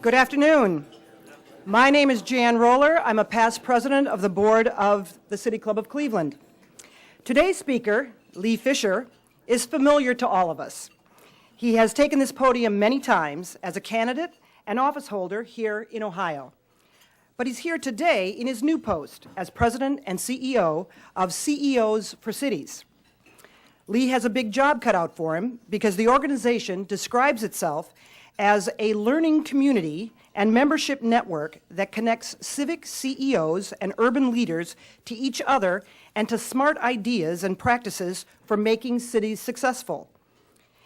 Good afternoon. My name is Jan Roller. I'm a past president of the board of the City Club of Cleveland. Today's speaker, Lee Fisher, is familiar to all of us. He has taken this podium many times as a candidate and office holder here in Ohio. But he's here today in his new post as president and CEO of CEOs for Cities. Lee has a big job cut out for him because the organization describes itself as a learning community and membership network that connects civic CEOs and urban leaders to each other and to smart ideas and practices for making cities successful.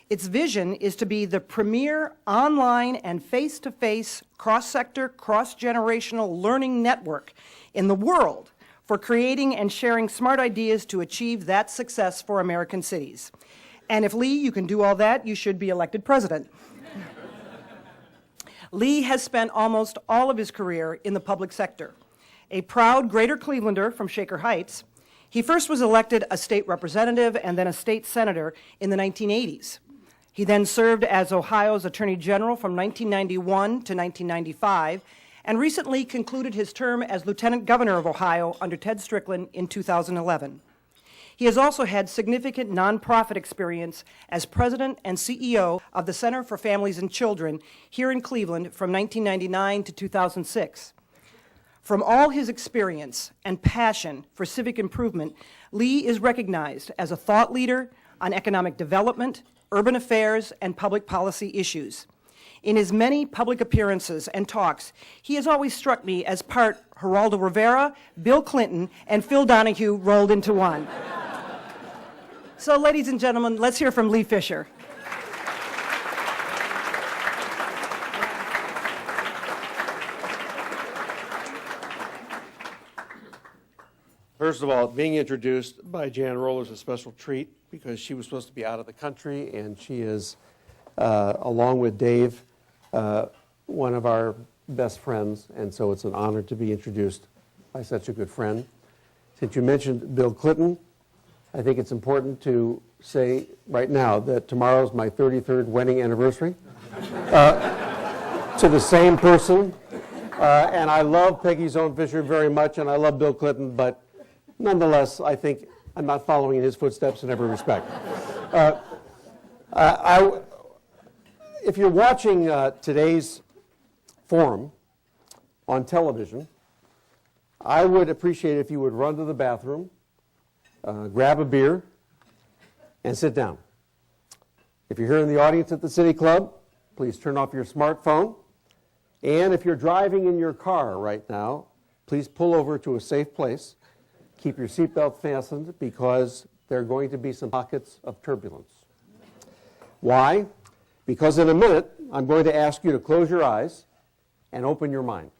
Its vision is to be the premier online and face-to-face, cross-sector, cross-generational learning network in the world for creating and sharing smart ideas to achieve that success for American cities. And if, Lee, you can do all that, you should be elected president. Lee has spent almost all of his career in the public sector. A proud Greater Clevelander from Shaker Heights, he first was elected a state representative and then a state senator in the 1980s. He then served as Ohio's Attorney General from 1991 to 1995 and recently concluded his term as Lieutenant Governor of Ohio under Ted Strickland in 2011. He has also had significant nonprofit experience as president and CEO of the Center for Families and Children here in Cleveland from 1999 to 2006. From all his experience and passion for civic improvement, Lee is recognized as a thought leader on economic development, urban affairs, and public policy issues. In his many public appearances and talks, he has always struck me as part Geraldo Rivera, Bill Clinton, and Phil Donahue rolled into one. So, ladies and gentlemen, let's hear from Lee Fisher. First of all, being introduced by Jan Roller is a special treat because she was supposed to be out of the country, and she is, along with Dave, one of our best friends, and so it's an honor to be introduced by such a good friend. Since you mentioned Bill Clinton, I think it's important to say right now that tomorrow's my 33rd wedding anniversary to the same person. And I love Peggy Zone Fisher very much, and I love Bill Clinton, but nonetheless, I think I'm not following in his footsteps in every respect. If you're watching today's forum on television, I would appreciate if you would run to the bathroom, grab a beer, and sit down. If you're here in the audience at the City Club, please turn off your smartphone. And if you're driving in your car right now, please pull over to a safe place. Keep your seatbelt fastened because there are going to be some pockets of turbulence. Why? Because in a minute, I'm going to ask you to close your eyes and open your mind.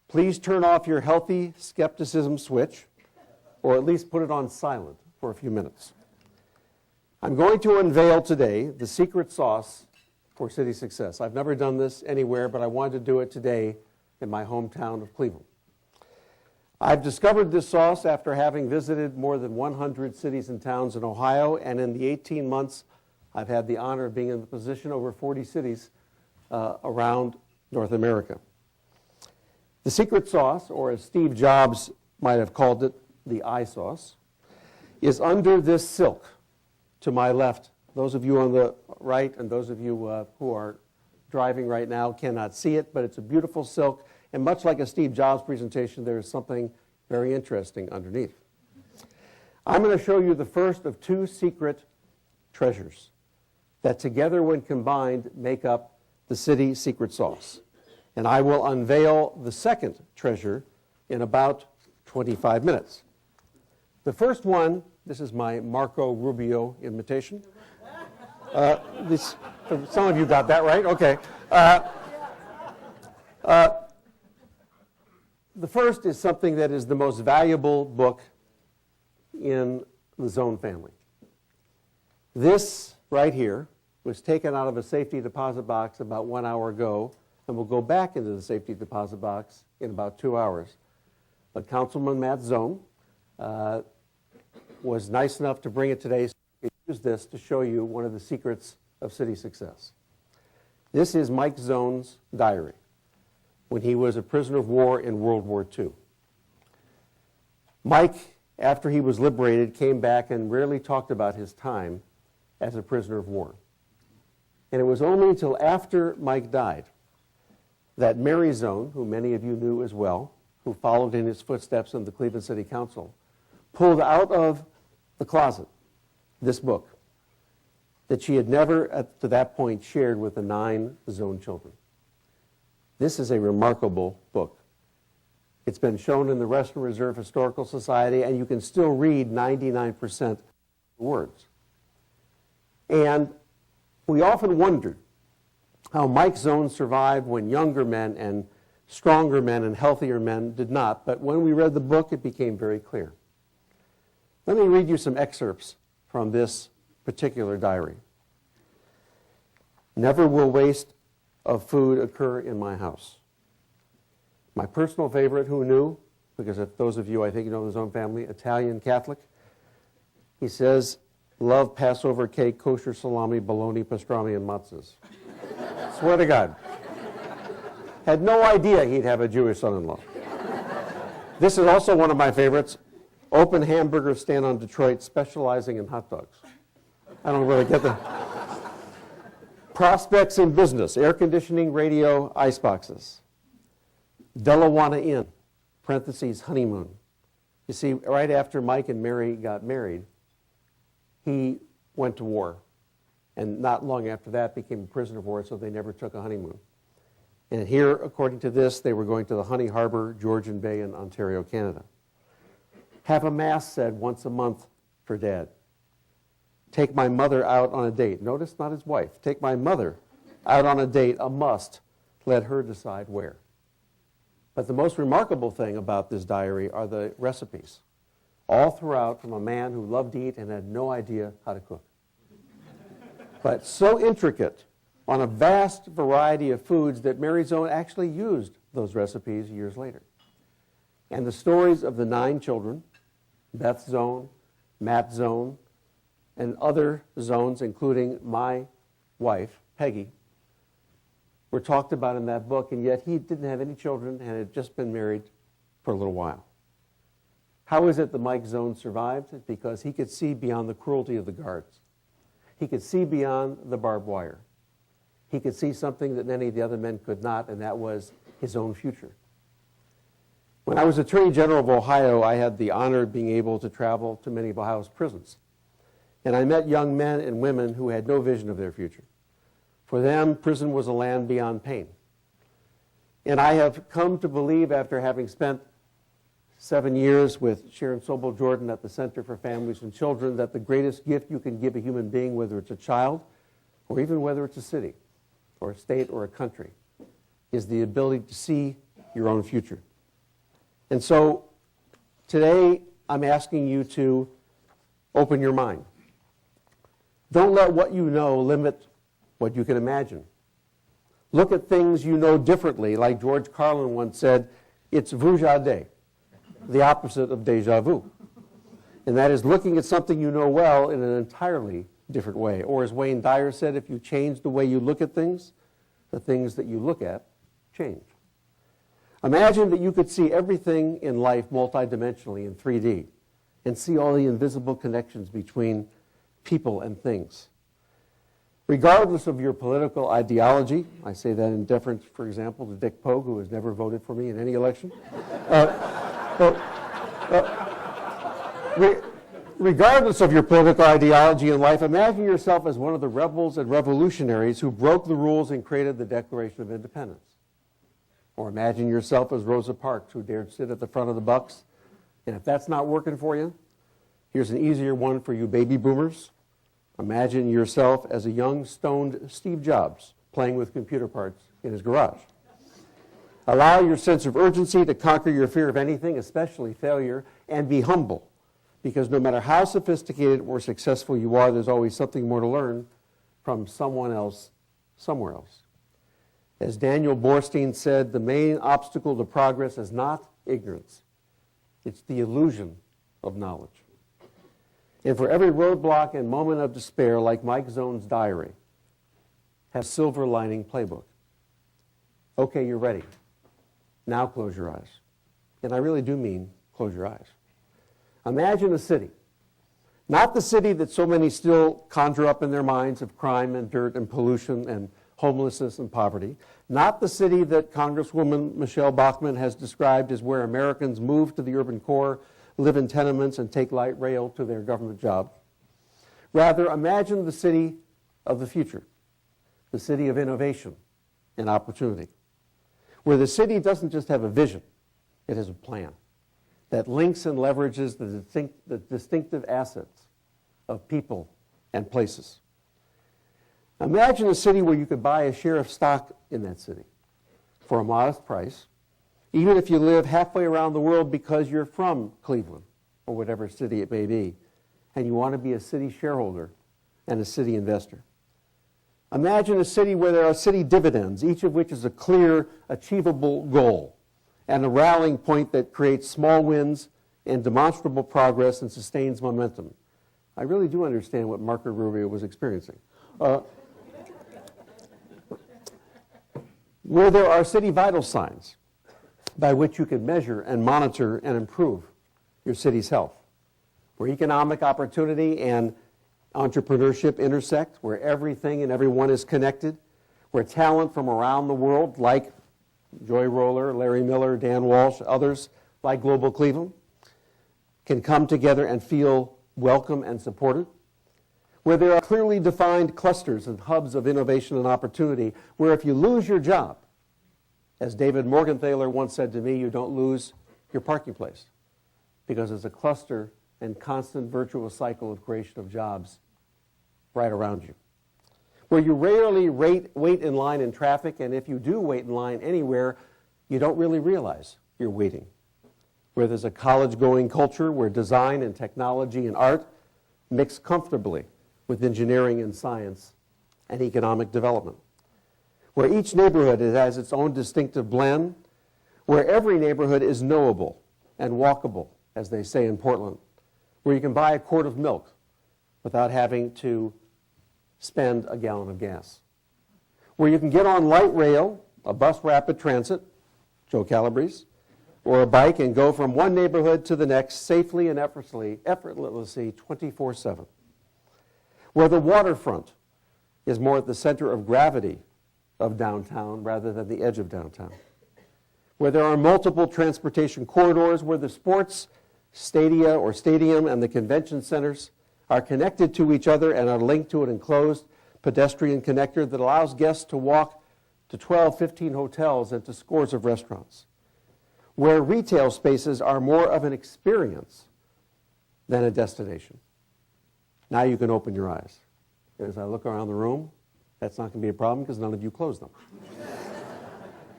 Please turn off your healthy skepticism switch, or at least put it on silent for a few minutes. I'm going to unveil today the secret sauce for city success. I've never done this anywhere, but I wanted to do it today in my hometown of Cleveland. I've discovered this sauce after having visited more than 100 cities and towns in Ohio, and in the 18 months I've had the honor of being in the position over 40 cities around North America. The secret sauce, or as Steve Jobs might have called it, the eye sauce, is under this silk to my left. Those of you on the right and those of you who are driving right now cannot see it, but it's a beautiful silk, and much like a Steve Jobs presentation, there is something very interesting underneath. I'm going to show you the first of two secret treasures that together when combined make up the city secret sauce. And I will unveil the second treasure in about 25 minutes. The first one, this is my Marco Rubio imitation. Some of you got that right? Okay. The first is something that is the most valuable book in the Zone family. This right here was taken out of a safety deposit box about 1 hour ago and will go back into the safety deposit box in about 2 hours. But Councilman Matt Zone was nice enough to bring it today, so I could use this to show you one of the secrets of city success. This is Mike Zone's diary when he was a prisoner of war in World War II. Mike, after he was liberated, came back and rarely talked about his time as a prisoner of war. And it was only until after Mike died that Mary Zone, who many of you knew as well, who followed in his footsteps in the Cleveland City Council, pulled out of the closet this book that she had never, up to that point, shared with the 9 Zone children. This is a remarkable book. It's been shown in the Western Reserve Historical Society, and you can still read 99% of the words. And we often wondered how Mike Zone survived when younger men and stronger men and healthier men did not. But when we read the book, it became very clear. Let me read you some excerpts from this particular diary. Never will waste of food occur in my house. My personal favorite, who knew, because if those of you I think you know his own family, Italian Catholic, he says, love Passover cake, kosher salami, bologna, pastrami, and matzahs. Swear to God. Had no idea he'd have a Jewish son-in-law. This is also one of my favorites. Open hamburger stand on Detroit, specializing in hot dogs. I don't really get that. Prospects in business, air conditioning, radio, ice boxes. Delawana Inn, parentheses, honeymoon. You see, right after Mike and Mary got married, he went to war. And not long after that became a prisoner of war, so they never took a honeymoon. And here, according to this, they were going to the Honey Harbor, Georgian Bay in Ontario, Canada. Have a mass said once a month for Dad. Take my mother out on a date. Notice, not his wife. Take my mother out on a date, a must. Let her decide where. But the most remarkable thing about this diary are the recipes. All throughout from a man who loved to eat and had no idea how to cook. But so intricate on a vast variety of foods that Mary Zone actually used those recipes years later. And the stories of the 9 children, Beth Zone, Matt Zone, and other Zones, including my wife, Peggy, were talked about in that book, and yet he didn't have any children and had just been married for a little while. How is it that Mike Zone survived? It's because he could see beyond the cruelty of the guards. He could see beyond the barbed wire. He could see something that many of the other men could not, and that was his own future. When I was Attorney General of Ohio, I had the honor of being able to travel to many of Ohio's prisons. And I met young men and women who had no vision of their future. For them, prison was a land beyond pain. And I have come to believe, after having spent 7 years with Sharon Sobel Jordan at the Center for Families and Children, that the greatest gift you can give a human being, whether it's a child or even whether it's a city or a state or a country, is the ability to see your own future. And so today I'm asking you to open your mind. Don't let what you know limit what you can imagine. Look at things you know differently. Like George Carlin once said, it's vujade, the opposite of deja vu. And that is looking at something you know well in an entirely different way. Or as Wayne Dyer said, if you change the way you look at things, the things that you look at change. Imagine that you could see everything in life multidimensionally in 3D and see all the invisible connections between people and things. Regardless of your political ideology, I say that in deference, for example, to Dick Pogue, who has never voted for me in any election. Regardless of your political ideology in life, imagine yourself as one of the rebels and revolutionaries who broke the rules and created the Declaration of Independence. Or imagine yourself as Rosa Parks, who dared sit at the front of the bus. And if that's not working for you, here's an easier one for you baby boomers. Imagine yourself as a young, stoned Steve Jobs playing with computer parts in his garage. Allow your sense of urgency to conquer your fear of anything, especially failure, and be humble. Because no matter how sophisticated or successful you are, there's always something more to learn from someone else, somewhere else. As Daniel Borstein said, the main obstacle to progress is not ignorance. It's the illusion of knowledge. And for every roadblock and moment of despair, like Mike Zone's diary, has silver lining playbook. Okay, you're ready. Now close your eyes. And I really do mean close your eyes. Imagine a city. Not the city that so many still conjure up in their minds of crime and dirt and pollution and homelessness and poverty. Not the city that Congresswoman Michelle Bachmann has described as where Americans move to the urban core, live in tenements, and take light rail to their government job. Rather, imagine the city of the future, the city of innovation and opportunity, where the city doesn't just have a vision, it has a plan that links and leverages the distinctive assets of people and places. Imagine a city where you could buy a share of stock in that city for a modest price, even if you live halfway around the world because you're from Cleveland or whatever city it may be, and you want to be a city shareholder and a city investor. Imagine a city where there are city dividends, each of which is a clear, achievable goal, and a rallying point that creates small wins and demonstrable progress and sustains momentum. I really do understand what Marco Rubio was experiencing. Where there are city vital signs by which you can measure and monitor and improve your city's health, where economic opportunity and entrepreneurship intersect, where everything and everyone is connected, where talent from around the world, like Joy Roller, Larry Miller, Dan Walsh, others like Global Cleveland, can come together and feel welcome and supported, where there are clearly defined clusters and hubs of innovation and opportunity, where if you lose your job, as David Morgenthaler once said to me, you don't lose your parking place, because it's a cluster and constant virtuous cycle of creation of jobs right around you. Where you rarely wait in line in traffic, and if you do wait in line anywhere, you don't really realize you're waiting. Where there's a college-going culture where design and technology and art mix comfortably with engineering and science and economic development. Where each neighborhood has its own distinctive blend, where every neighborhood is knowable and walkable, as they say in Portland, where you can buy a quart of milk without having to spend a gallon of gas, where you can get on light rail, a bus rapid transit, Joe Calabrese, or a bike and go from one neighborhood to the next safely and effortlessly 24/7, where the waterfront is more at the center of gravity of downtown rather than the edge of downtown, where there are multiple transportation corridors, where the sports stadia or stadium and the convention centers are connected to each other and are linked to an enclosed pedestrian connector that allows guests to walk to 12, 15 hotels and to scores of restaurants, where retail spaces are more of an experience than a destination. Now you can open your eyes. As I look around the room, that's not going to be a problem because none of you closed them.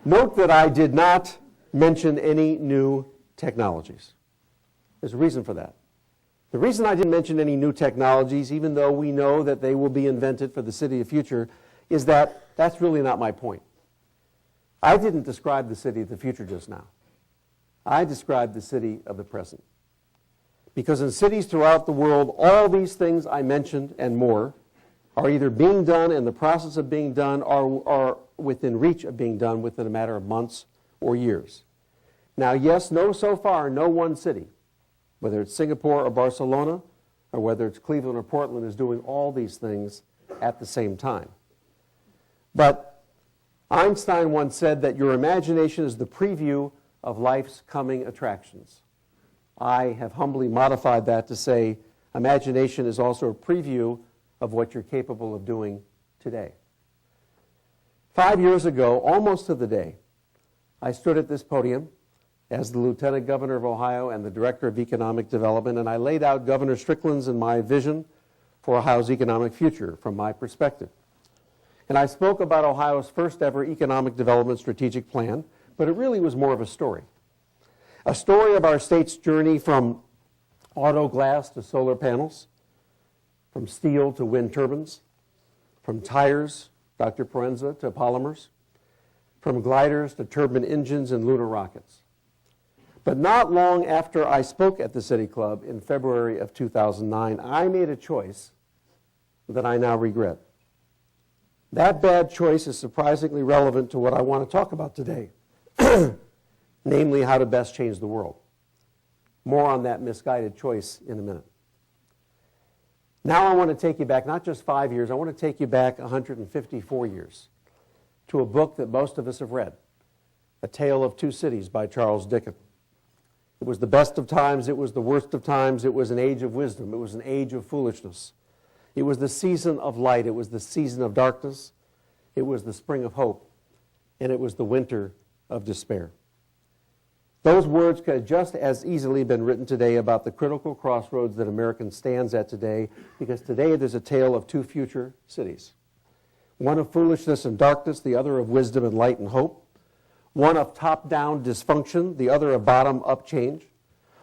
Note that I did not mention any new technologies. There's a reason for that. The reason I didn't mention any new technologies, even though we know that they will be invented for the city of future, is that that's really not my point. I didn't describe the city of the future just now. I described the city of the present. Because in cities throughout the world, all these things I mentioned and more are either being done, in the process of being done, or are within reach of being done within a matter of months or years. Now, yes, so far, no one city, whether it's Singapore or Barcelona, or whether it's Cleveland or Portland, is doing all these things at the same time. But Einstein once said that your imagination is the preview of life's coming attractions. I have humbly modified that to say imagination is also a preview of what you're capable of doing today. 5 years ago, almost to the day, I stood at this podium as the Lieutenant Governor of Ohio and the Director of Economic Development, and I laid out Governor Strickland's and my vision for Ohio's economic future from my perspective. And I spoke about Ohio's first ever economic development strategic plan, but it really was more of a story. A story of our state's journey from auto glass to solar panels, from steel to wind turbines, from tires, Dr. Proenza, to polymers, from gliders to turbine engines and lunar rockets. But not long after I spoke at the City Club in February of 2009, I made a choice that I now regret. That bad choice is surprisingly relevant to what I want to talk about today, namely how to best change the world. More on that misguided choice in a minute. Now I want to take you back, not just 5 years, I want to take you back 154 years to a book that most of us have read, A Tale of Two Cities by Charles Dickens. It was the best of times, it was the worst of times, it was an age of wisdom, it was an age of foolishness. It was the season of light, it was the season of darkness, it was the spring of hope, and it was the winter of despair. Those words could have just as easily been written today about the critical crossroads that America stands at today, because today there's a tale of two future cities. One of foolishness and darkness, the other of wisdom and light and hope. One of top-down dysfunction, the other of bottom-up change.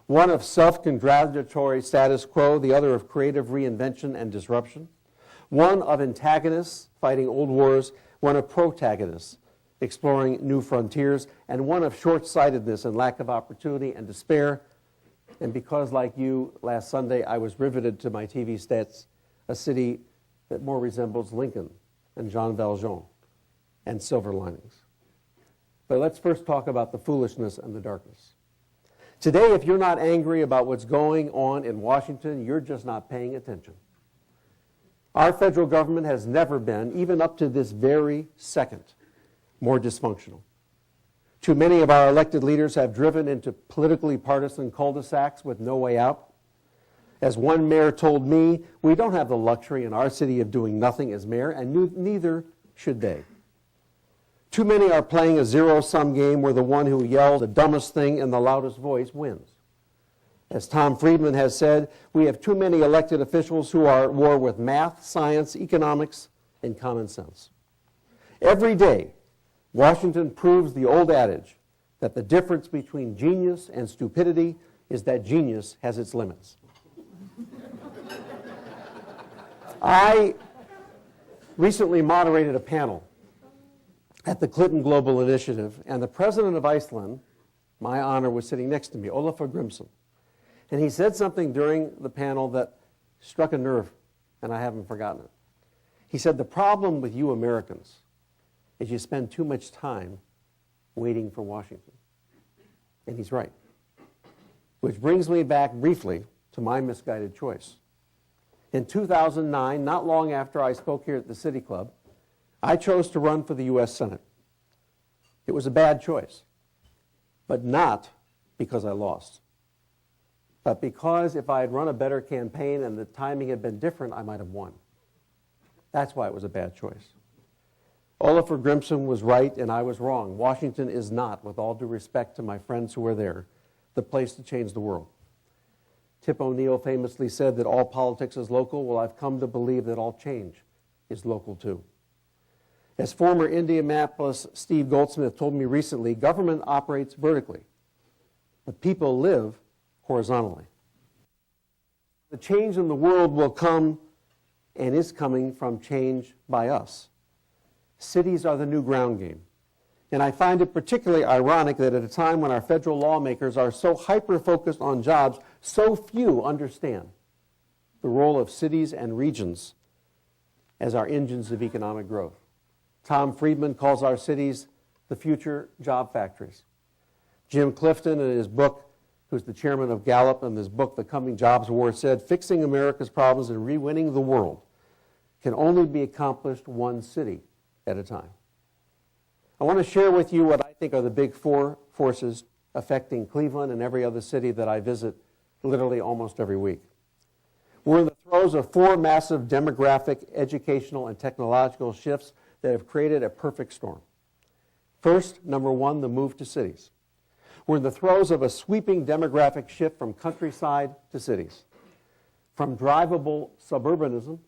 One of self-congratulatory status quo, the other of creative reinvention and disruption. One of antagonists fighting old wars, one of protagonists exploring new frontiers, and one of short-sightedness and lack of opportunity and despair. And because, like you, last Sunday I was riveted to my TV sets, a city that more resembles Lincoln and Jean Valjean and silver linings. But let's first talk about the foolishness and the darkness. Today, if you're not angry about what's going on in Washington, you're just not paying attention. Our federal government has never been, even up to this very second, more dysfunctional. Too many of our elected leaders have driven into politically partisan cul-de-sacs with no way out. As one mayor told me, we don't have the luxury in our city of doing nothing as mayor, and neither should they. Too many are playing a zero-sum game where the one who yells the dumbest thing in the loudest voice wins. As Tom Friedman has said, we have too many elected officials who are at war with math, science, economics, and common sense. Every day, Washington proves the old adage that the difference between genius and stupidity is that genius has its limits. I recently moderated a panel at the Clinton Global Initiative, and the president of Iceland, my honor, was sitting next to me, Ólafur Grimsson. And he said something during the panel that struck a nerve, and I haven't forgotten it. He said, the problem with you Americans is you spend too much time waiting for Washington. And he's right. Which brings me back briefly to my misguided choice. In 2009, not long after I spoke here at the City Club, I chose to run for the U.S. Senate. It was a bad choice, but not because I lost, but because if I had run a better campaign and the timing had been different, I might have won. That's why it was a bad choice. Ólafur Grimsson was right and I was wrong. Washington is not, with all due respect to my friends who are there, the place to change the world. Tip O'Neill famously said that all politics is local. Well, I've come to believe that all change is local too. As former Indianapolis Steve Goldsmith told me recently, government operates vertically, but people live horizontally. The change in the world will come and is coming from change by us. Cities are the new ground game. And I find it particularly ironic that at a time when our federal lawmakers are so hyper-focused on jobs, so few understand the role of cities and regions as our engines of economic growth. Tom Friedman calls our cities the future job factories. Jim Clifton, in his book, who's the chairman of Gallup, in his book, The Coming Jobs War, said, fixing America's problems and re-winning the world can only be accomplished one city at a time. I want to share with you what I think are the big four forces affecting Cleveland and every other city that I visit literally almost every week. We're in the throes of four massive demographic, educational, and technological shifts that have created a perfect storm. First, number one, the move to cities. We're in the throes of a sweeping demographic shift from countryside to cities, from drivable suburbanism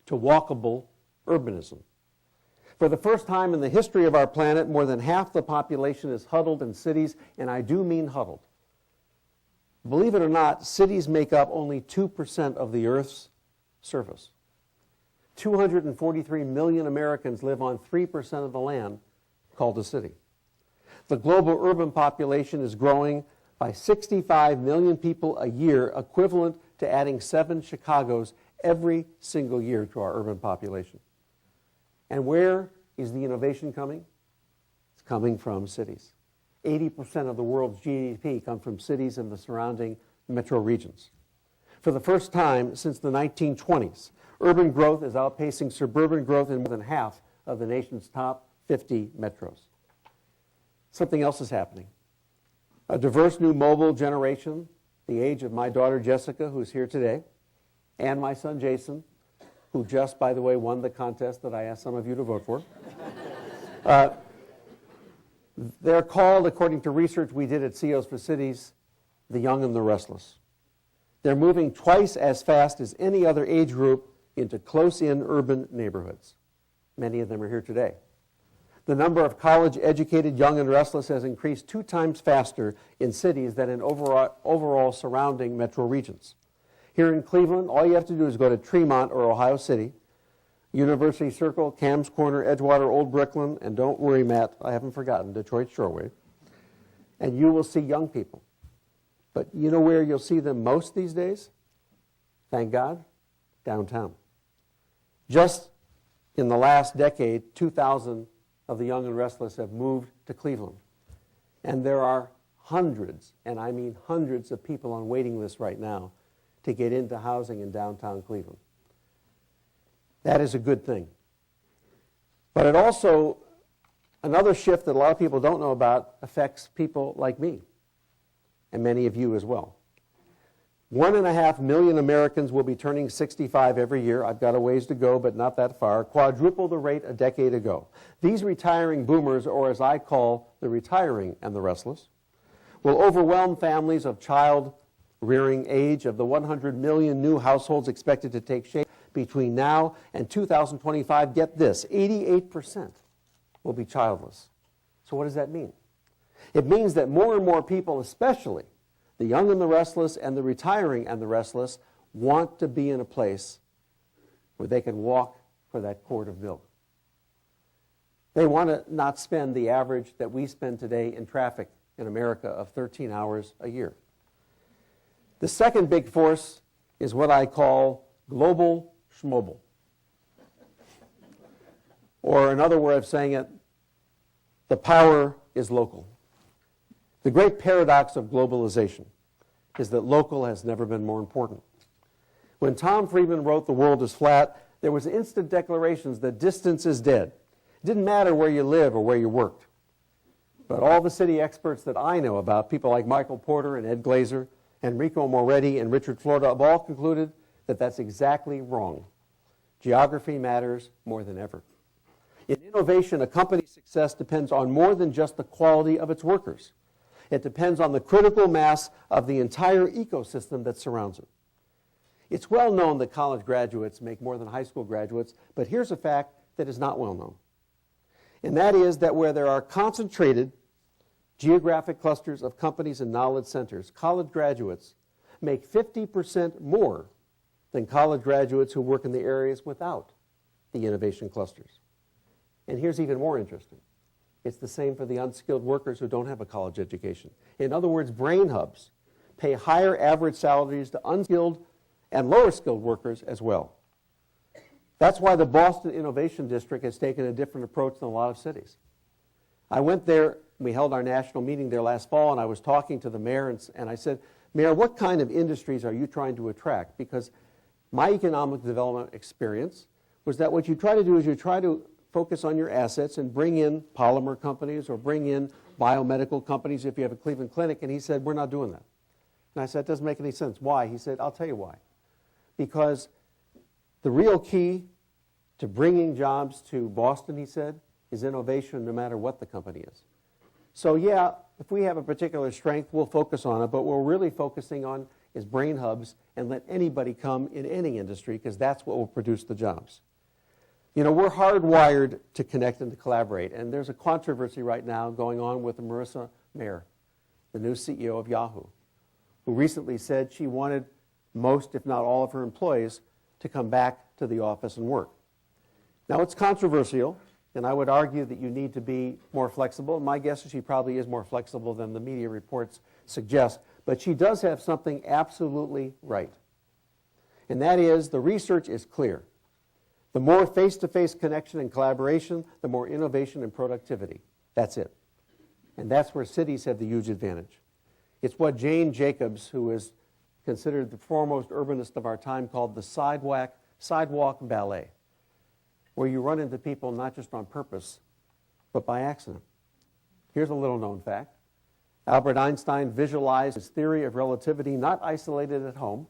to walkable urbanism. For the first time in the history of our planet, more than half the population is huddled in cities, and I do mean huddled. Believe it or not, cities make up only 2% of the Earth's surface. 243 million Americans live on 3% of the land called a city. The global urban population is growing by 65 million people a year, equivalent to adding 7 Chicagos every single year to our urban population. And where is the innovation coming? It's coming from cities. 80% of the world's GDP comes from cities and the surrounding metro regions. For the first time since the 1920s, urban growth is outpacing suburban growth in more than half of the nation's top 50 metros. Something else is happening. A diverse new mobile generation, the age of my daughter Jessica, who's here today, and my son Jason, who just, by the way, won the contest that I asked some of you to vote for. They're called, according to research we did at CEOs for Cities, the young and the restless. They're moving twice as fast as any other age group into close-in urban neighborhoods. Many of them are here today. The number of college-educated young and restless has increased 2 times faster in cities than in overall surrounding metro regions. Here in Cleveland, all you have to do is go to Tremont or Ohio City, University Circle, Cam's Corner, Edgewater, Old Brooklyn, and don't worry, Matt, I haven't forgotten, Detroit Shorewave, and you will see young people. But you know where you'll see them most these days? Thank God, downtown. Just in the last decade, 2,000 of the young and restless have moved to Cleveland. And there are hundreds, and I mean hundreds of people on waiting lists right now to get into housing in downtown Cleveland. That is a good thing. But it also, another shift that a lot of people don't know about affects people like me, and many of you as well. 1.5 million Americans will be turning 65 every year. I've got a ways to go, but not that far. Quadruple the rate a decade ago. These retiring boomers, or as I call the retiring and the restless, will overwhelm families of child-rearing age. Of the 100 million new households expected to take shape between now and 2025, get this, 88% will be childless. So what does that mean? It means that more and more people, especially the young and the restless and the retiring and the restless, want to be in a place where they can walk for that quart of milk. They want to not spend the average that we spend today in traffic in America of 13 hours a year. The second big force is what I call global schmobile. Or another way of saying it, the power is local. The great paradox of globalization is that local has never been more important. When Tom Friedman wrote The World is Flat, there was instant declarations that distance is dead. It didn't matter where you live or where you worked. But all the city experts that I know about, people like Michael Porter and Ed Glazer, Enrico Moretti and Richard Florida, have all concluded that that's exactly wrong. Geography matters more than ever. In innovation, a company's success depends on more than just the quality of its workers. It depends on the critical mass of the entire ecosystem that surrounds it. It's well known that college graduates make more than high school graduates, but here's a fact that is not well known. And that is that where there are concentrated geographic clusters of companies and knowledge centers, college graduates make 50% more than college graduates who work in the areas without the innovation clusters. And here's even more interesting. It's the same for the unskilled workers who don't have a college education. In other words, brain hubs pay higher average salaries to unskilled and lower skilled workers as well. That's why the Boston Innovation District has taken a different approach than a lot of cities. I went there, we held our national meeting there last fall, and I was talking to the mayor, and I said, Mayor, what kind of industries are you trying to attract? Because my economic development experience was that what you try to do is you try to focus on your assets and bring in polymer companies or bring in biomedical companies if you have a Cleveland clinic. And he said, we're not doing that. And I said, that doesn't make any sense. Why? He said, I'll tell you why. Because the real key to bringing jobs to Boston, he said, is innovation no matter what the company is. So yeah, if we have a particular strength, we'll focus on it, but what we're really focusing on is brain hubs and let anybody come in any industry because that's what will produce the jobs. You know, we're hardwired to connect and to collaborate, and there's a controversy right now going on with Marissa Mayer, the new CEO of Yahoo, who recently said she wanted most, if not all, of her employees to come back to the office and work. Now, it's controversial, and I would argue that you need to be more flexible. My guess is she probably is more flexible than the media reports suggest, but she does have something absolutely right, and that is the research is clear The more face-to-face connection and collaboration, the more innovation and productivity. That's it. And that's where cities have the huge advantage. It's what Jane Jacobs, who is considered the foremost urbanist of our time, called the sidewalk ballet, where you run into people not just on purpose, but by accident. Here's a little-known fact. Albert Einstein visualized his theory of relativity not isolated at home,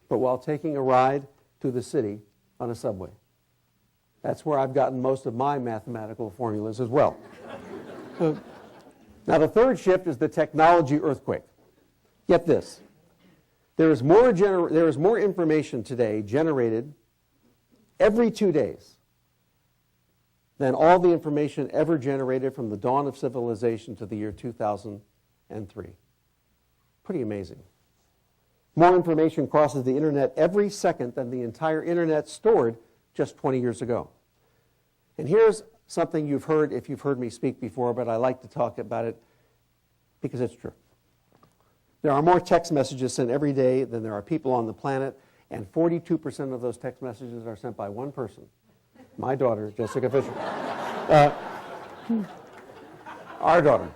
but while taking a ride to the city on a subway. That's where I've gotten most of my mathematical formulas as well. Now, the third shift is the technology earthquake. Get this. There is more information today generated every 2 days than all the information ever generated from the dawn of civilization to the year 2003. Pretty amazing. More information crosses the internet every second than the entire internet stored just 20 years ago. And here's something you've heard if you've heard me speak before, but I like to talk about it because it's true. There are more text messages sent every day than there are people on the planet, and 42% of those text messages are sent by one person, my daughter, Jessica Fisher. Our daughter.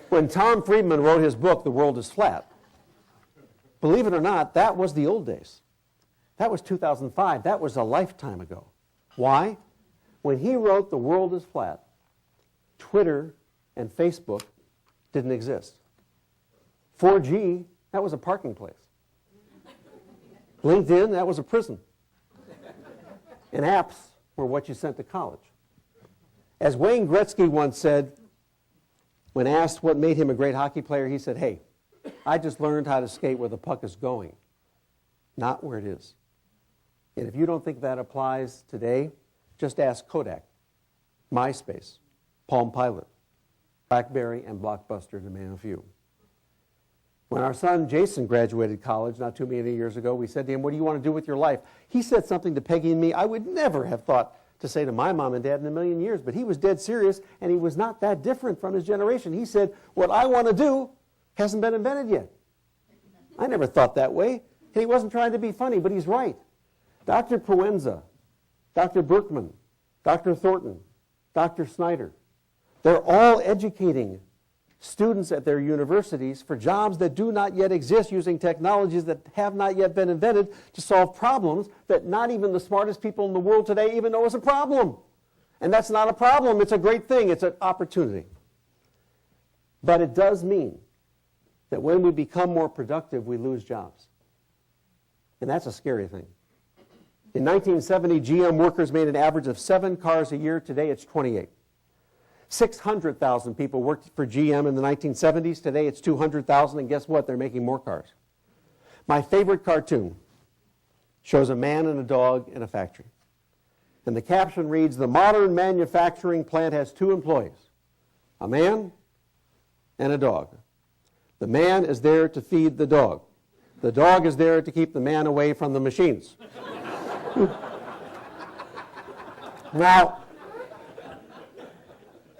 When Tom Friedman wrote his book, The World is Flat, believe it or not, that was the old days. That was 2005. That was a lifetime ago. Why? When he wrote The World is Flat, Twitter and Facebook didn't exist. 4G, that was a parking place. LinkedIn, that was a prison. And apps were what you sent to college. As Wayne Gretzky once said, when asked what made him a great hockey player, he said, "Hey, I just learned how to skate where the puck is going, not where it is." And if you don't think that applies today, just ask Kodak, MySpace, Palm Pilot, BlackBerry, and Blockbuster, to name a few. When our son Jason graduated college not too many years ago, we said to him, "What do you want to do with your life?" He said something to Peggy and me I would never have thought to say to my mom and dad in a million years, but he was dead serious, and he was not that different from his generation. He said, "What I want to do hasn't been invented yet." I never thought that way. And he wasn't trying to be funny, but he's right. Dr. Proenza, Dr. Berkman, Dr. Thornton, Dr. Snyder, they're all educating students at their universities for jobs that do not yet exist, using technologies that have not yet been invented to solve problems that not even the smartest people in the world today even know is a problem. And that's not a problem. It's a great thing. It's an opportunity. But it does mean that when we become more productive, we lose jobs. And that's a scary thing. In 1970, GM workers made an average of 7 cars a year. Today, it's 28. 600,000 people worked for GM in the 1970s. Today, it's 200,000, and guess what? They're making more cars. My favorite cartoon shows a man and a dog in a factory. And the caption reads, "The modern manufacturing plant has 2 employees, a man and a dog. The man is there to feed the dog. The dog is there to keep the man away from the machines." Now,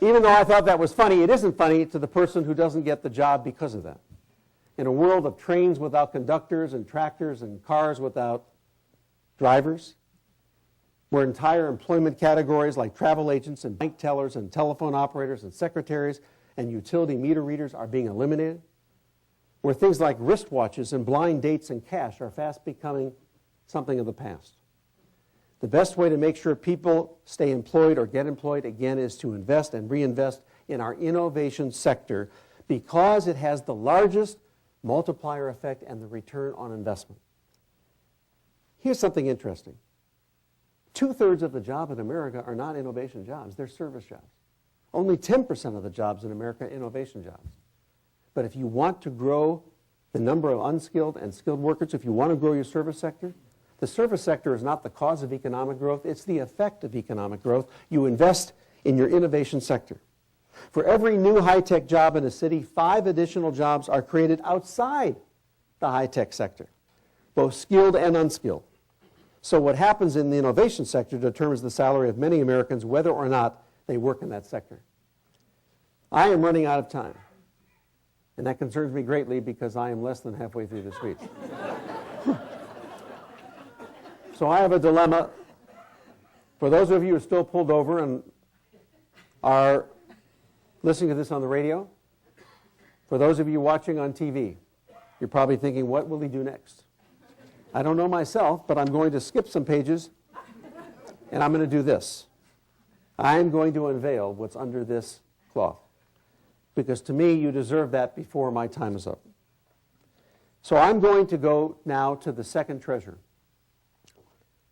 even though I thought that was funny, it isn't funny to the person who doesn't get the job because of that. In a world of trains without conductors and tractors and cars without drivers, where entire employment categories like travel agents and bank tellers and telephone operators and secretaries and utility meter readers are being eliminated, where things like wristwatches and blind dates and cash are fast becoming something of the past. The best way to make sure people stay employed or get employed again is to invest and reinvest in our innovation sector, because it has the largest multiplier effect and the return on investment. Here's something interesting. 2/3 of the jobs in America are not innovation jobs. They're service jobs. Only 10% of the jobs in America are innovation jobs. But if you want to grow the number of unskilled and skilled workers, if you want to grow your service sector, the service sector is not the cause of economic growth, it's the effect of economic growth. You invest in your innovation sector. For every new high-tech job in a city, 5 additional jobs are created outside the high-tech sector, both skilled and unskilled. So what happens in the innovation sector determines the salary of many Americans, whether or not they work in that sector. I am running out of time, and that concerns me greatly because I am less than halfway through the speech. So I have a dilemma. For those of you who are still pulled over and are listening to this on the radio, for those of you watching on TV, you're probably thinking, what will he do next? I don't know myself, but I'm going to skip some pages, and I'm going to do this. I'm going to unveil what's under this cloth, because to me, you deserve that before my time is up. So I'm going to go now to the second treasure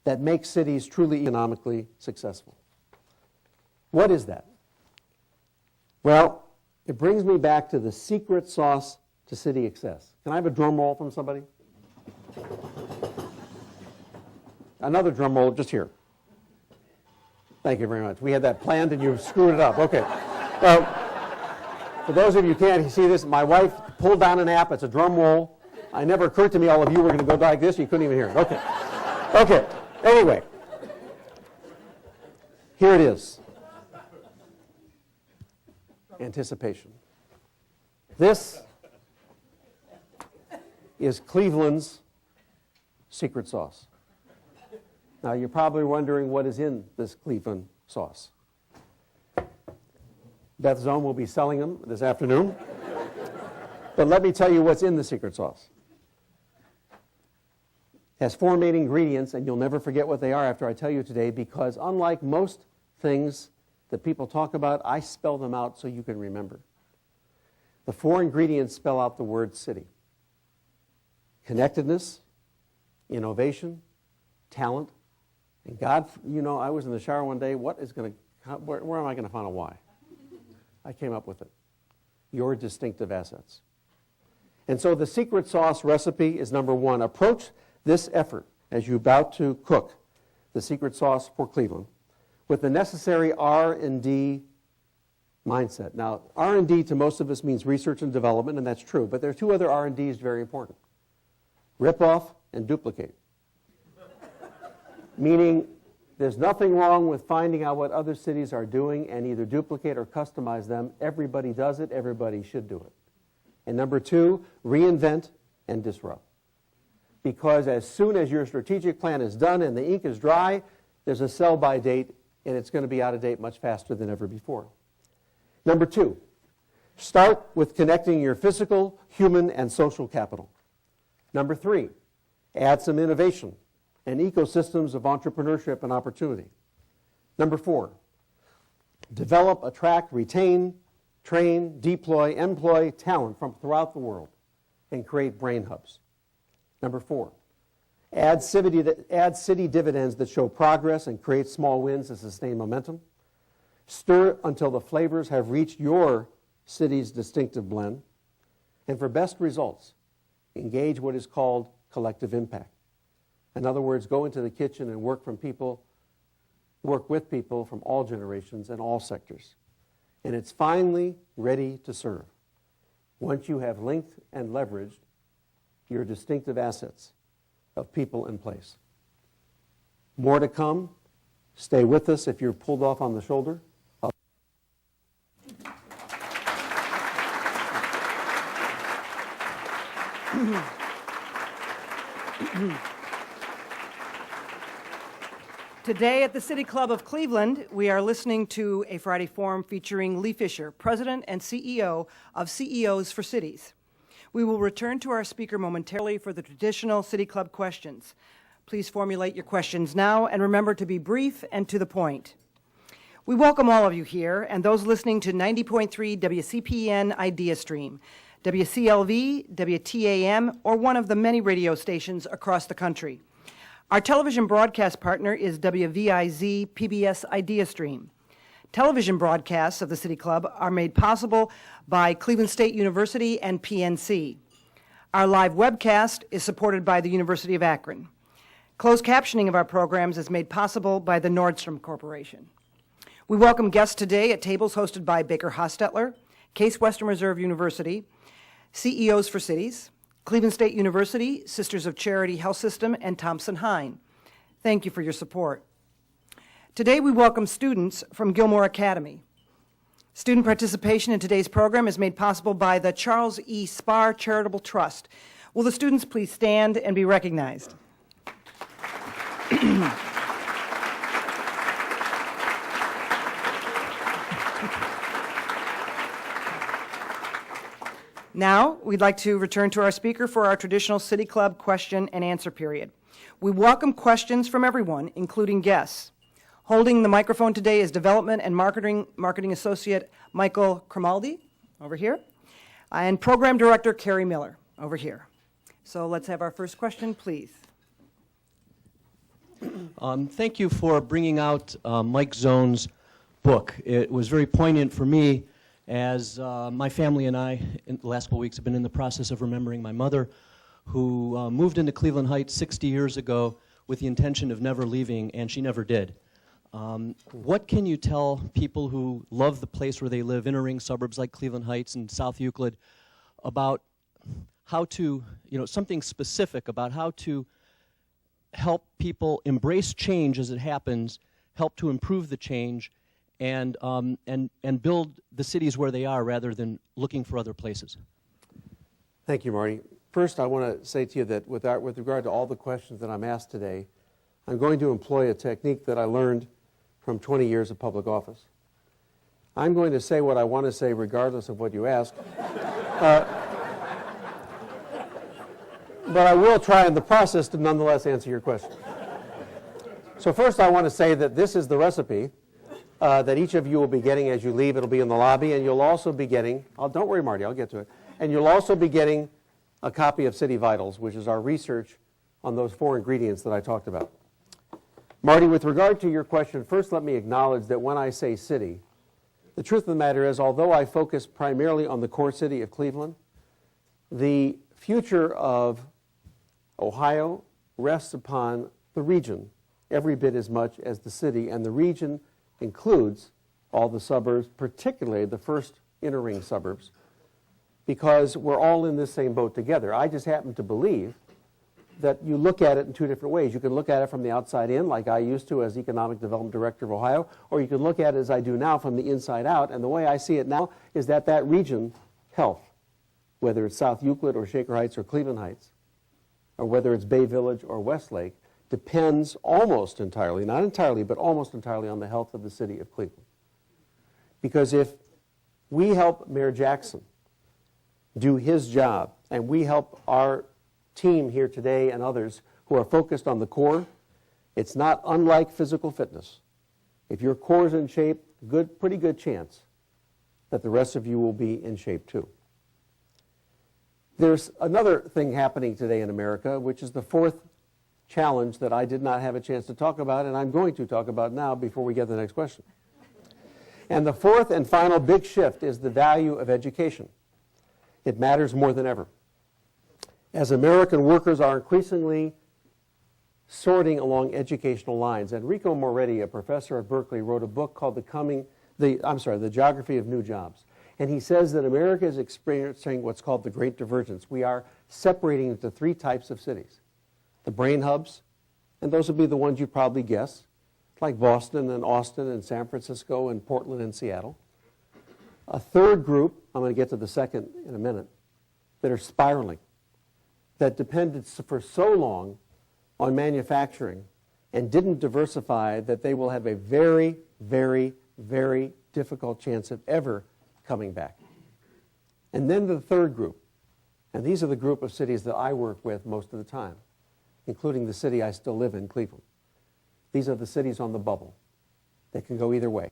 that makes cities truly economically successful. What is that? Well, it brings me back to the secret sauce to city success. Can I have a drum roll from somebody? Another drum roll just here. Thank you very much. We had that planned and you screwed it up. Okay. Well, for those of you who can't see this, my wife pulled down an app. It's a drum roll. It never occurred to me all of you were going to go like this. You couldn't even hear it. Okay. Okay. Anyway, here it is. Anticipation. This is Cleveland's secret sauce. Now, you're probably wondering what is in this Cleveland sauce. Beth Zone will be selling them this afternoon. But let me tell you what's in the secret sauce. It has 4 main ingredients, and you'll never forget what they are after I tell you today, because unlike most things that people talk about, I spell them out so you can remember. The 4 ingredients spell out the word city. Connectedness, innovation, talent, and God, you know, I was in the shower one day, where am I going to find a why? I came up with it. Your distinctive assets. And so the secret sauce recipe is number 1. Approach this effort as you're about to cook the secret sauce for Cleveland with the necessary R&D mindset. Now, R&D to most of us means research and development, and that's true, but there are 2 other R&Ds very important. Rip off and duplicate. Meaning, there's nothing wrong with finding out what other cities are doing and either duplicate or customize them. Everybody does it. Everybody should do it. And number 2, reinvent and disrupt. Because as soon as your strategic plan is done and the ink is dry, there's a sell-by date, and it's going to be out of date much faster than ever before. Number 2, start with connecting your physical, human, and social capital. Number 3, add some innovation and ecosystems of entrepreneurship and opportunity. Number 4, develop, attract, retain, train, deploy, employ talent from throughout the world and create brain hubs. Number 4, add city dividends that show progress and create small wins to sustain momentum. Stir until the flavors have reached your city's distinctive blend. And for best results, engage what is called collective impact. In other words, go into the kitchen and work with people from all generations and all sectors. And it's finally ready to serve once you have linked and leveraged your distinctive assets of people and place. More to come. Stay with us if you're pulled off on the shoulder. Today at the City Club of Cleveland, we are listening to a Friday Forum featuring Lee Fisher, President and CEO of CEOs for Cities. We will return to our speaker momentarily for the traditional City Club questions. Please formulate your questions now, and remember to be brief and to the point. We welcome all of you here and those listening to 90.3 WCPN Idea Stream, WCLV, WTAM, or one of the many radio stations across the country. Our television broadcast partner is WVIZ PBS Idea Stream. Television broadcasts of the City Club are made possible by Cleveland State University and PNC. Our live webcast is supported by the University of Akron. Closed captioning of our programs is made possible by the Nordstrom Corporation. We welcome guests today at tables hosted by Baker Hostetler, Case Western Reserve University, CEOs for Cities, Cleveland State University, Sisters of Charity Health System, and Thompson-Hein. Thank you for your support. Today we welcome students from Gilmore Academy. Student participation in today's program is made possible by the Charles E. Spar Charitable Trust. Will the students please stand and be recognized? Now, we'd like to return to our speaker for our traditional City Club question and answer period. We welcome questions from everyone, including guests. Holding the microphone today is Development and Marketing Associate Michael Cromaldi, over here, and Program Director Carrie Miller, over here. So let's have our first question, please. Thank you for bringing out Mike Zone's book. It was very poignant for me as my family and I, in the last couple weeks, have been in the process of remembering my mother, who moved into Cleveland Heights 60 years ago with the intention of never leaving, and she never did. What can you tell people who love the place where they live, inner ring suburbs like Cleveland Heights and South Euclid, about how to, something specific about how to help people embrace change as it happens, help to improve the change, and build the cities where they are rather than looking for other places? Thank you, Marty. First, I want to say to you that with regard to all the questions that I'm asked today, I'm going to employ a technique that I learned from 20 years of public office. I'm going to say what I want to say regardless of what you ask. But I will try in the process to nonetheless answer your question. So first I want to say that this is the recipe that each of you will be getting as you leave. It'll be in the lobby, and you'll also be getting, don't worry, Marty, I'll get to it. And you'll also be getting a copy of City Vitals, which is our research on those 4 ingredients that I talked about. Marty, with regard to your question, first let me acknowledge that when I say city, the truth of the matter is, although I focus primarily on the core city of Cleveland, the future of Ohio rests upon the region every bit as much as the city, and the region includes all the suburbs, particularly the first inner ring suburbs, because we're all in this same boat together. I just happen to believe that you look at it in 2 different ways. You can look at it from the outside in, like I used to as Economic Development Director of Ohio, or you can look at it as I do now from the inside out, and the way I see it now is that that region health, whether it's South Euclid or Shaker Heights or Cleveland Heights, or whether it's Bay Village or Westlake, depends almost entirely, not entirely, but almost entirely on the health of the city of Cleveland. Because if we help Mayor Jackson do his job, and we help our team here today and others who are focused on the core, it's not unlike physical fitness. If your core is in shape, pretty good chance that the rest of you will be in shape too. There's another thing happening today in America, which is the 4th challenge that I did not have a chance to talk about, and I'm going to talk about now before we get to the next question. And the 4th and final big shift is the value of education. It matters more than ever. As American workers are increasingly sorting along educational lines, Enrico Moretti, a professor at Berkeley, wrote a book called The Geography of New Jobs. And he says that America is experiencing what's called the Great Divergence. We are separating into 3 types of cities. The brain hubs, and those would be the ones you probably guess, like Boston and Austin and San Francisco and Portland and Seattle. A third group, I'm going to get to the second in a minute, that are spiraling, that depended for so long on manufacturing and didn't diversify that they will have a very, very, very difficult chance of ever coming back. And then the third group, and these are the group of cities that I work with most of the time, including the city I still live in, Cleveland. These are the cities on the bubble. They can go either way.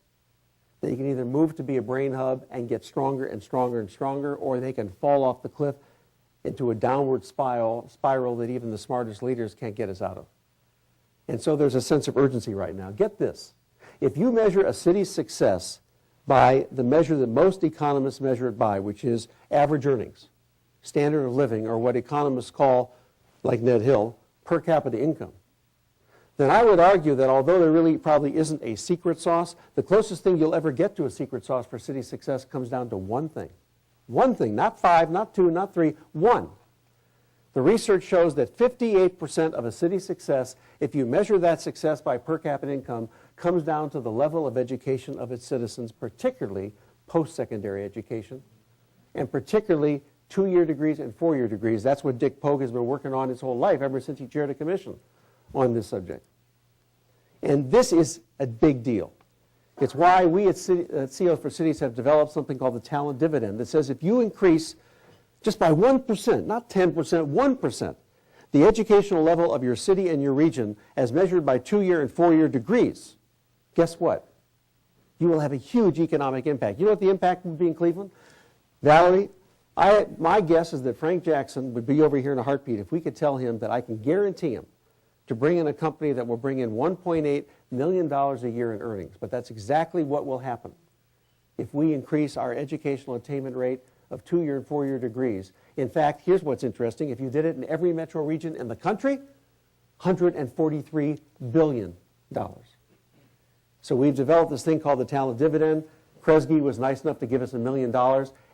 They can either move to be a brain hub and get stronger and stronger and stronger, or they can fall off the cliff into a downward spiral that even the smartest leaders can't get us out of. And so there's a sense of urgency right now. Get this. If you measure a city's success by the measure that most economists measure it by, which is average earnings, standard of living, or what economists call, like Ned Hill, per capita income, then I would argue that although there really probably isn't a secret sauce, the closest thing you'll ever get to a secret sauce for city success comes down to one thing. One thing, not 5, not 2, not 3, 1. The research shows that 58% of a city's success, if you measure that success by per capita income, comes down to the level of education of its citizens, particularly post-secondary education, and particularly 2-year degrees and 4-year degrees. That's what Dick Pogue has been working on his whole life, ever since he chaired a commission on this subject. And this is a big deal. It's why we at CEOs for Cities have developed something called the Talent Dividend that says if you increase just by 1%, not 10%, 1%, the educational level of your city and your region as measured by 2-year and 4-year degrees, guess what? You will have a huge economic impact. You know what the impact would be in Cleveland? Valerie, my guess is that Frank Jackson would be over here in a heartbeat if we could tell him that I can guarantee him to bring in a company that will bring in $1.8 million a year in earnings. But that's exactly what will happen if we increase our educational attainment rate of 2-year and 4-year degrees. In fact, here's what's interesting. If you did it in every metro region in the country, $143 billion. So we've developed this thing called the Talent Dividend. Kresge was nice enough to give us $1 million.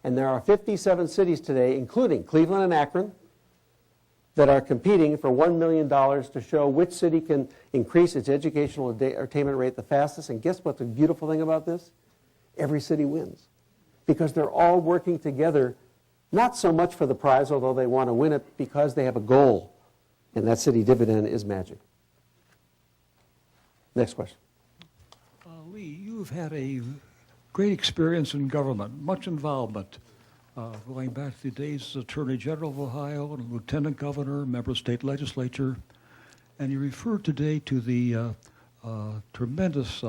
And there are 57 cities today, including Cleveland and Akron, that are competing for $1 million to show which city can increase its educational attainment rate the fastest. And guess what the beautiful thing about this? Every city wins. Because they're all working together, not so much for the prize, although they want to win it, because they have a goal. And that city dividend is magic. Next question. Lee, you've had a great experience in government, much involvement, going back to the days as Attorney General of Ohio and Lieutenant Governor, member of state legislature, and you referred today to the tremendous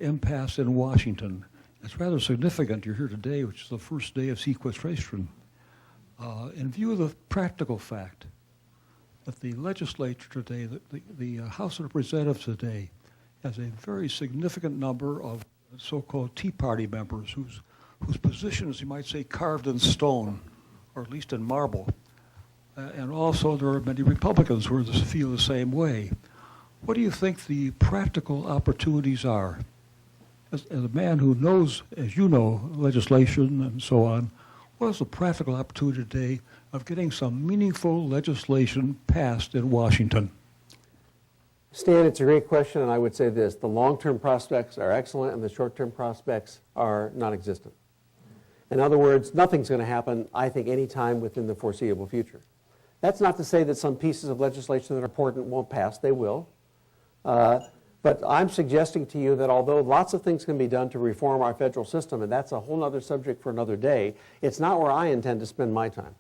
impasse in Washington. It's rather significant you're here today, which is the first day of sequestration. In view of the practical fact that the legislature today, the House of Representatives today, has a very significant number of so-called Tea Party members whose positions, you might say, carved in stone, or at least in marble. And also there are many Republicans who feel the same way. What do you think the practical opportunities are? As a man who knows, as you know, legislation and so on, what is the practical opportunity today of getting some meaningful legislation passed in Washington? Stan, it's a great question, and I would say this. The long-term prospects are excellent, and the short-term prospects are non-existent. In other words, nothing's going to happen, I think, any time within the foreseeable future. That's not to say that some pieces of legislation that are important won't pass. They will. But I'm suggesting to you that although lots of things can be done to reform our federal system, and that's a whole other subject for another day, it's not where I intend to spend my time.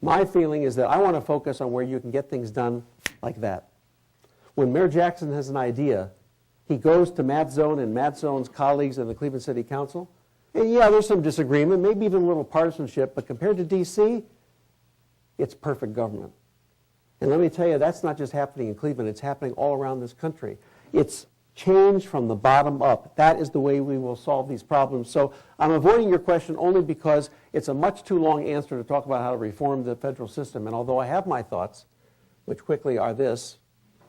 My feeling is that I want to focus on where you can get things done like that. When Mayor Jackson has an idea, he goes to Matt Zone and Matt Zone's colleagues in the Cleveland City Council, and yeah, there's some disagreement, maybe even a little partisanship, but compared to D.C., it's perfect government. And let me tell you, that's not just happening in Cleveland, it's happening all around this country. It's change from the bottom up. That is the way we will solve these problems. So I'm avoiding your question only because it's a much too long answer to talk about how to reform the federal system. And although I have my thoughts, which quickly are this,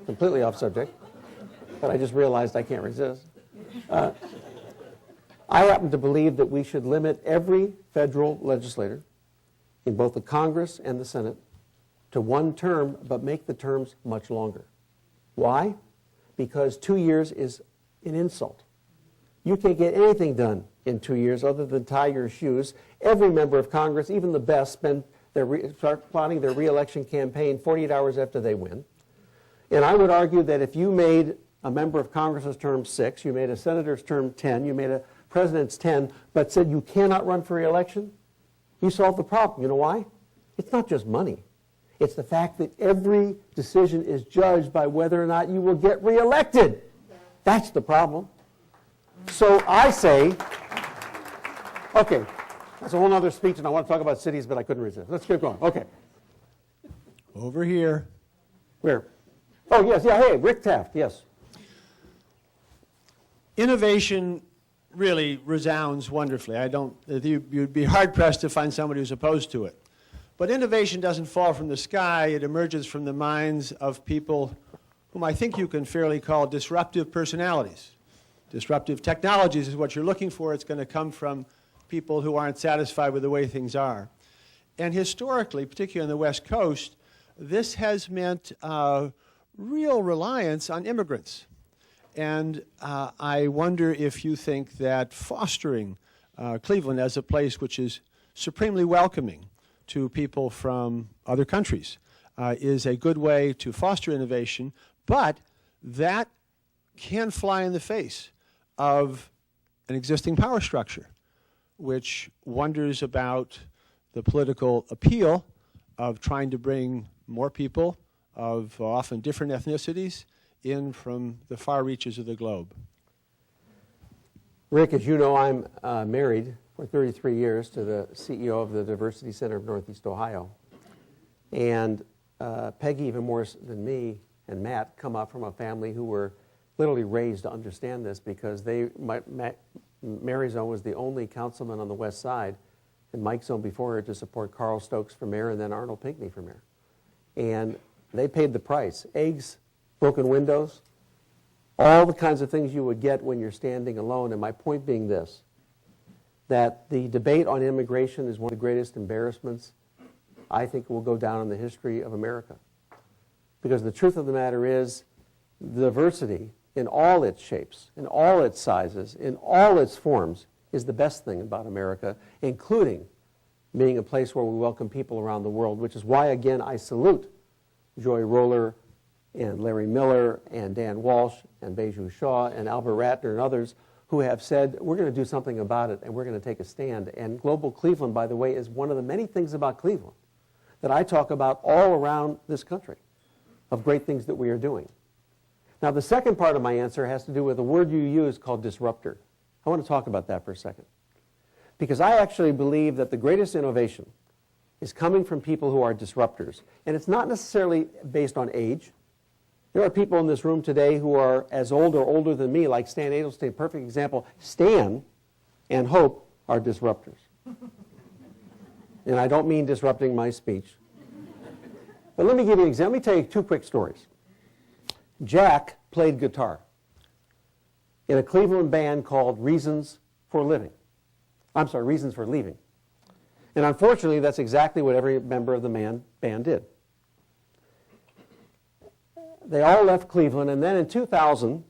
completely off subject, but I just realized I can't resist. I happen to believe that we should limit every federal legislator in both the Congress and the Senate to 1 term, but make the terms much longer. Why? Because 2 years is an insult. You can't get anything done in 2 years other than tie your shoes. Every member of Congress, even the best, start plotting their re-election campaign 48 hours after they win. And I would argue that if you made a member of Congress's term 6, you made a senator's term 10, you made a president's 10, but said you cannot run for re-election, you solved the problem. You know why? It's not just money. It's the fact that every decision is judged by whether or not you will get reelected. That's the problem. So I say, okay, that's a whole other speech, and I want to talk about cities, but I couldn't resist. Let's keep going. Okay. Over here. Where? Oh, yes, yeah, hey, Rick Taft, yes. Innovation really resounds wonderfully. You'd be hard-pressed to find somebody who's opposed to it. But innovation doesn't fall from the sky. It emerges from the minds of people whom I think you can fairly call disruptive personalities. Disruptive technologies is what you're looking for. It's going to come from people who aren't satisfied with the way things are. And historically, particularly on the West Coast, this has meant real reliance on immigrants. And I wonder if you think that fostering Cleveland as a place which is supremely welcoming to people from other countries is a good way to foster innovation, but that can fly in the face of an existing power structure, which wonders about the political appeal of trying to bring more people of often different ethnicities in from the far reaches of the globe. Rick, as you know, I'm married for 33 years to the CEO of the Diversity Center of Northeast Ohio. And Peggy, even more than me, and Matt come up from a family who were literally raised to understand this, because Mary Zone was the only councilman on the west side, and Mike Zone before her, to support Carl Stokes for mayor and then Arnold Pinckney for mayor. And they paid the price. Eggs, broken windows, all the kinds of things you would get when you're standing alone. And my point being this, that the debate on immigration is one of the greatest embarrassments I think will go down in the history of America. Because the truth of the matter is, diversity in all its shapes, in all its sizes, in all its forms, is the best thing about America, including being a place where we welcome people around the world, which is why, again, I salute Joy Roller and Larry Miller and Dan Walsh and Beju Shaw and Albert Ratner and others who have said, we're going to do something about it and we're going to take a stand. And Global Cleveland, by the way, is one of the many things about Cleveland that I talk about all around this country, of great things that we are doing. Now, the second part of my answer has to do with a word you use called disruptor. I want to talk about that for a second. Because I actually believe that the greatest innovation is coming from people who are disruptors. And it's not necessarily based on age. There are people in this room today who are as old or older than me, like Stan Adelstein, perfect example. Stan and Hope are disruptors. And I don't mean disrupting my speech. But let me give you an example. Let me tell you two quick stories. Jack played guitar in a Cleveland band called Reasons for Leaving. And unfortunately, that's exactly what every member of the band did. They all left Cleveland, and then in 2000,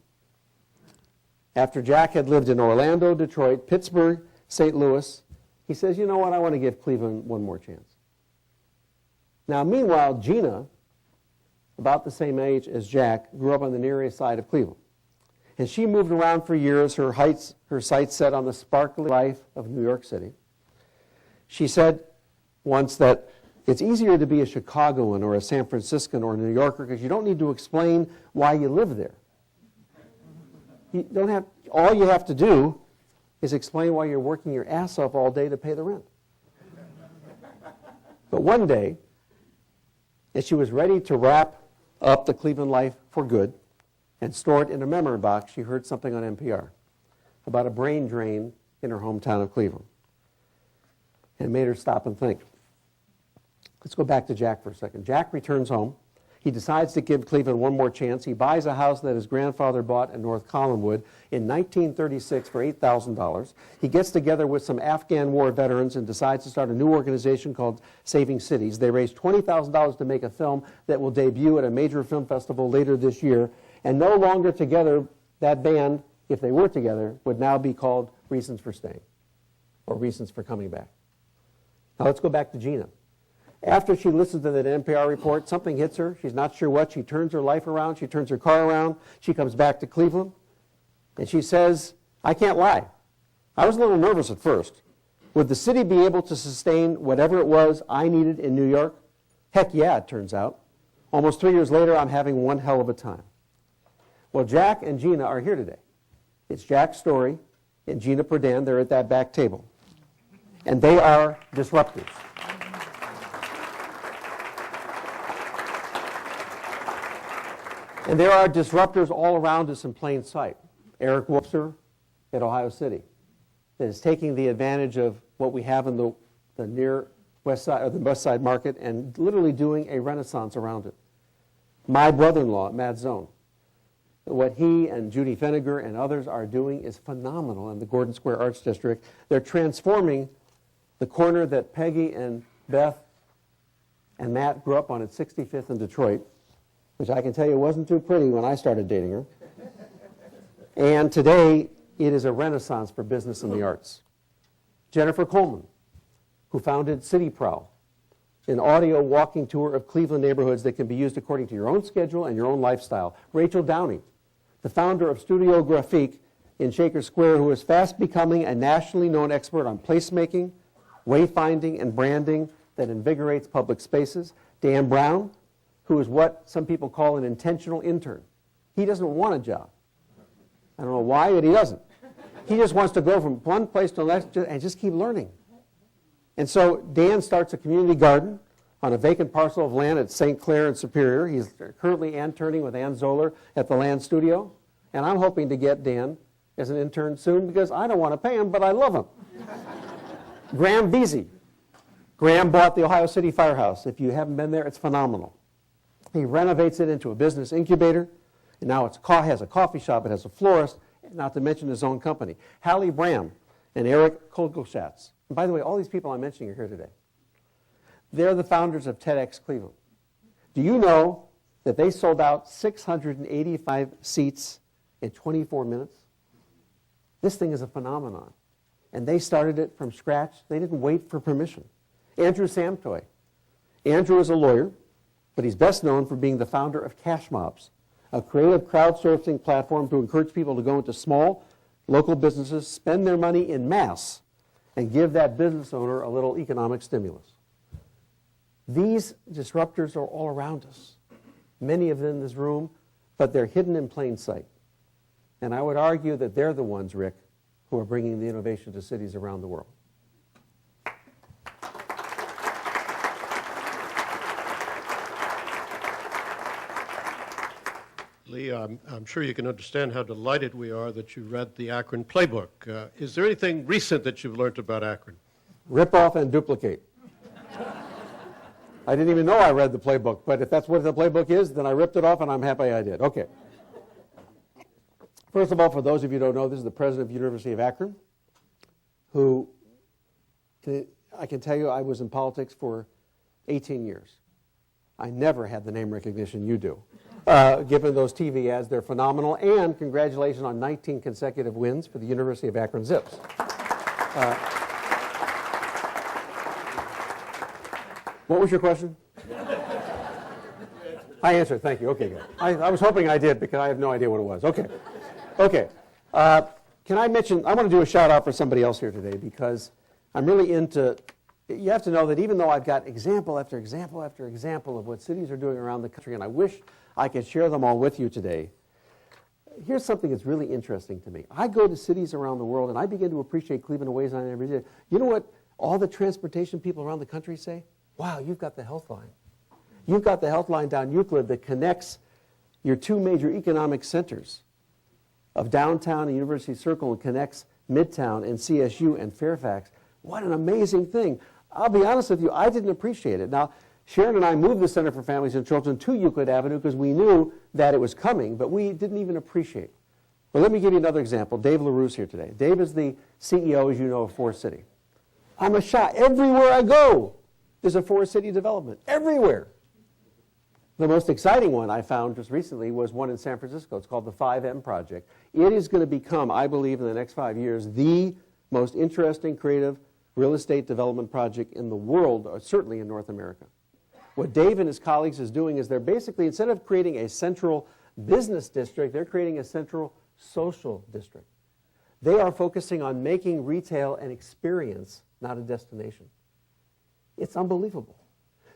after Jack had lived in Orlando, Detroit, Pittsburgh, St. Louis, he says, you know what, I want to give Cleveland one more chance. Now, meanwhile, Gina, about the same age as Jack, grew up on the Near East Side of Cleveland. And she moved around for years, her sights set on the sparkling life of New York City. She said once that it's easier to be a Chicagoan or a San Franciscan or a New Yorker because you don't need to explain why you live there. All you have to do is explain why you're working your ass off all day to pay the rent. But one day, as she was ready to wrap up the Cleveland life for good and store it in a memory box, she heard something on NPR about a brain drain in her hometown of Cleveland. And it made her stop and think. Let's go back to Jack for a second. Jack returns home. He decides to give Cleveland one more chance. He buys a house that his grandfather bought in North Collinwood in 1936 for $8,000. He gets together with some Afghan war veterans and decides to start a new organization called Saving Cities. They raised $20,000 to make a film that will debut at a major film festival later this year. And no longer together, that band, if they were together, would now be called Reasons for Staying or Reasons for Coming Back. Now let's go back to Gina. After she listens to that NPR report, something hits her. She's not sure what. She turns her life around. She turns her car around. She comes back to Cleveland. And she says, I can't lie. I was a little nervous at first. Would the city be able to sustain whatever it was I needed in New York? Heck yeah, it turns out. Almost 3 years later, I'm having one hell of a time. Well, Jack and Gina are here today. It's Jack Story and Gina Perdan. They're at that back table. And they are disruptors. And there are disruptors all around us in plain sight. Eric Webster at Ohio City that is taking the advantage of what we have in the near west side, or the west side market, and literally doing a renaissance around it. My brother-in-law, Matt Zone, what he and Judy Feniger and others are doing is phenomenal in the Gordon Square Arts District. They're transforming the corner that Peggy and Beth and Matt grew up on at 65th and Detroit, which I can tell you wasn't too pretty when I started dating her. And today, it is a renaissance for business and the arts. Jennifer Coleman, who founded City Prowl, an audio walking tour of Cleveland neighborhoods that can be used according to your own schedule and your own lifestyle. Rachel Downey, the founder of Studio Graphique in Shaker Square, who is fast becoming a nationally known expert on placemaking, wayfinding and branding that invigorates public spaces. Dan Brown, who is what some people call an intentional intern. He doesn't want a job. I don't know why, but he doesn't. He just wants to go from one place to the next and just keep learning. And so Dan starts a community garden on a vacant parcel of land at St. Clair and Superior. He's currently interning with Ann Zoller at the Land Studio. And I'm hoping to get Dan as an intern soon because I don't want to pay him, but I love him. Graham Beasy. Graham bought the Ohio City Firehouse. If you haven't been there, it's phenomenal. He renovates it into a business incubator, and now it has a coffee shop, it has a florist, not to mention his own company. Hallie Bram and Eric Kogelschatz. And by the way, all these people I'm mentioning are here today. They're the founders of TEDx Cleveland. Do you know that they sold out 685 seats in 24 minutes? This thing is a phenomenon. And they started it from scratch. They didn't wait for permission. Andrew Samtoy. Andrew is a lawyer, but he's best known for being the founder of Cash Mobs, a creative crowdsourcing platform to encourage people to go into small local businesses, spend their money in mass, and give that business owner a little economic stimulus. These disruptors are all around us, many of them in this room, but they're hidden in plain sight. And I would argue that they're the ones, Rick, who are bringing the innovation to cities around the world. Lee, I'm sure you can understand how delighted we are that you read the Akron playbook. Is there anything recent that you've learned about Akron? Rip off and duplicate. I didn't even know I read the playbook, but if that's what the playbook is, then I ripped it off and I'm happy I did. Okay. First of all, for those of you who don't know, this is the president of the University of Akron, who, I can tell you, I was in politics for 18 years. I never had the name recognition you do. Given those TV ads, they're phenomenal. And congratulations on 19 consecutive wins for the University of Akron Zips. What was your question? I answered, thank you. Okay, good. I was hoping I did because I have no idea what it was. Okay. Okay. Can I mention, I want to do a shout out for somebody else here today because I'm really into, you have to know that even though I've got example after example after example of what cities are doing around the country, and I wish I could share them all with you today, here's something that's really interesting to me. I go to cities around the world and I begin to appreciate Cleveland in ways I never did. You know what all the transportation people around the country say? Wow, you've got the health line. You've got the health line down Euclid that connects your two major economic centers of downtown and University Circle and connects Midtown and CSU and Fairfax. What an amazing thing. I'll be honest with you, I didn't appreciate it. Now, Sharon and I moved the Center for Families and Children to Euclid Avenue because we knew that it was coming, but we didn't even appreciate it. But let me give you another example. Dave LaRue's here today. Dave is the CEO, as you know, of Forest City. I'm a shot. Everywhere I go, there's a Forest City development. Everywhere. The most exciting one I found just recently was one in San Francisco. It's called the 5M Project. It is going to become, I believe, in the next 5 years, the most interesting, creative real estate development project in the world, or certainly in North America. What Dave and his colleagues is doing is they're basically, instead of creating a central business district, they're creating a central social district. They are focusing on making retail an experience, not a destination. It's unbelievable.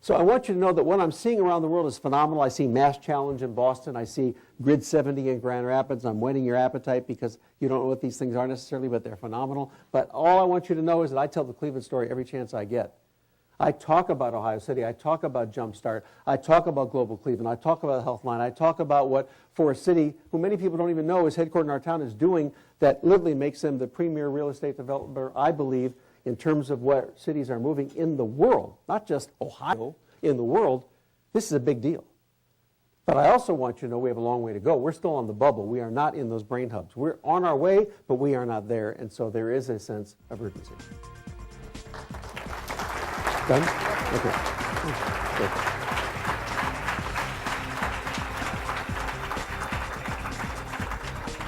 So I want you to know that what I'm seeing around the world is phenomenal. I see Mass Challenge in Boston. I see Grid 70 in Grand Rapids. I'm whetting your appetite because you don't know what these things are necessarily, but they're phenomenal. But all I want you to know is that I tell the Cleveland story every chance I get. I talk about Ohio City. I talk about Jumpstart. I talk about Global Cleveland. I talk about Healthline. I talk about what Forest City, who many people don't even know is headquartered in our town, is doing that literally makes them the premier real estate developer, I believe, in terms of where cities are moving in the world, not just Ohio, in the world. This is a big deal. But I also want you to know we have a long way to go. We're still on the bubble. We are not in those brain hubs. We're on our way, but we are not there, and so there is a sense of urgency. Done? Okay. Good.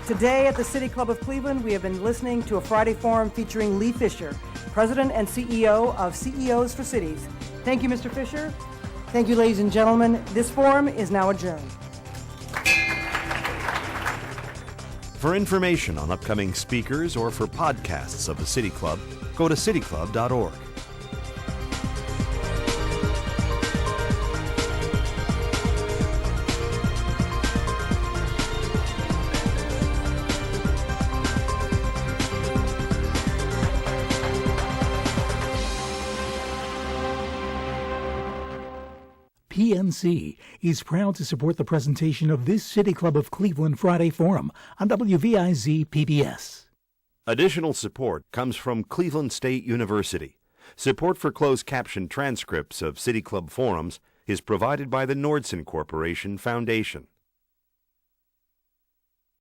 Today at the City Club of Cleveland, we have been listening to a Friday Forum featuring Lee Fisher, President and CEO of CEOs for Cities. Thank you, Mr. Fisher. Thank you, ladies and gentlemen. This forum is now adjourned. For information on upcoming speakers or for podcasts of the City Club, go to cityclub.org. PNC is proud to support the presentation of this City Club of Cleveland Friday Forum on WVIZ PBS. Additional support comes from Cleveland State University. Support for closed caption transcripts of City Club forums is provided by the Nordson Corporation Foundation.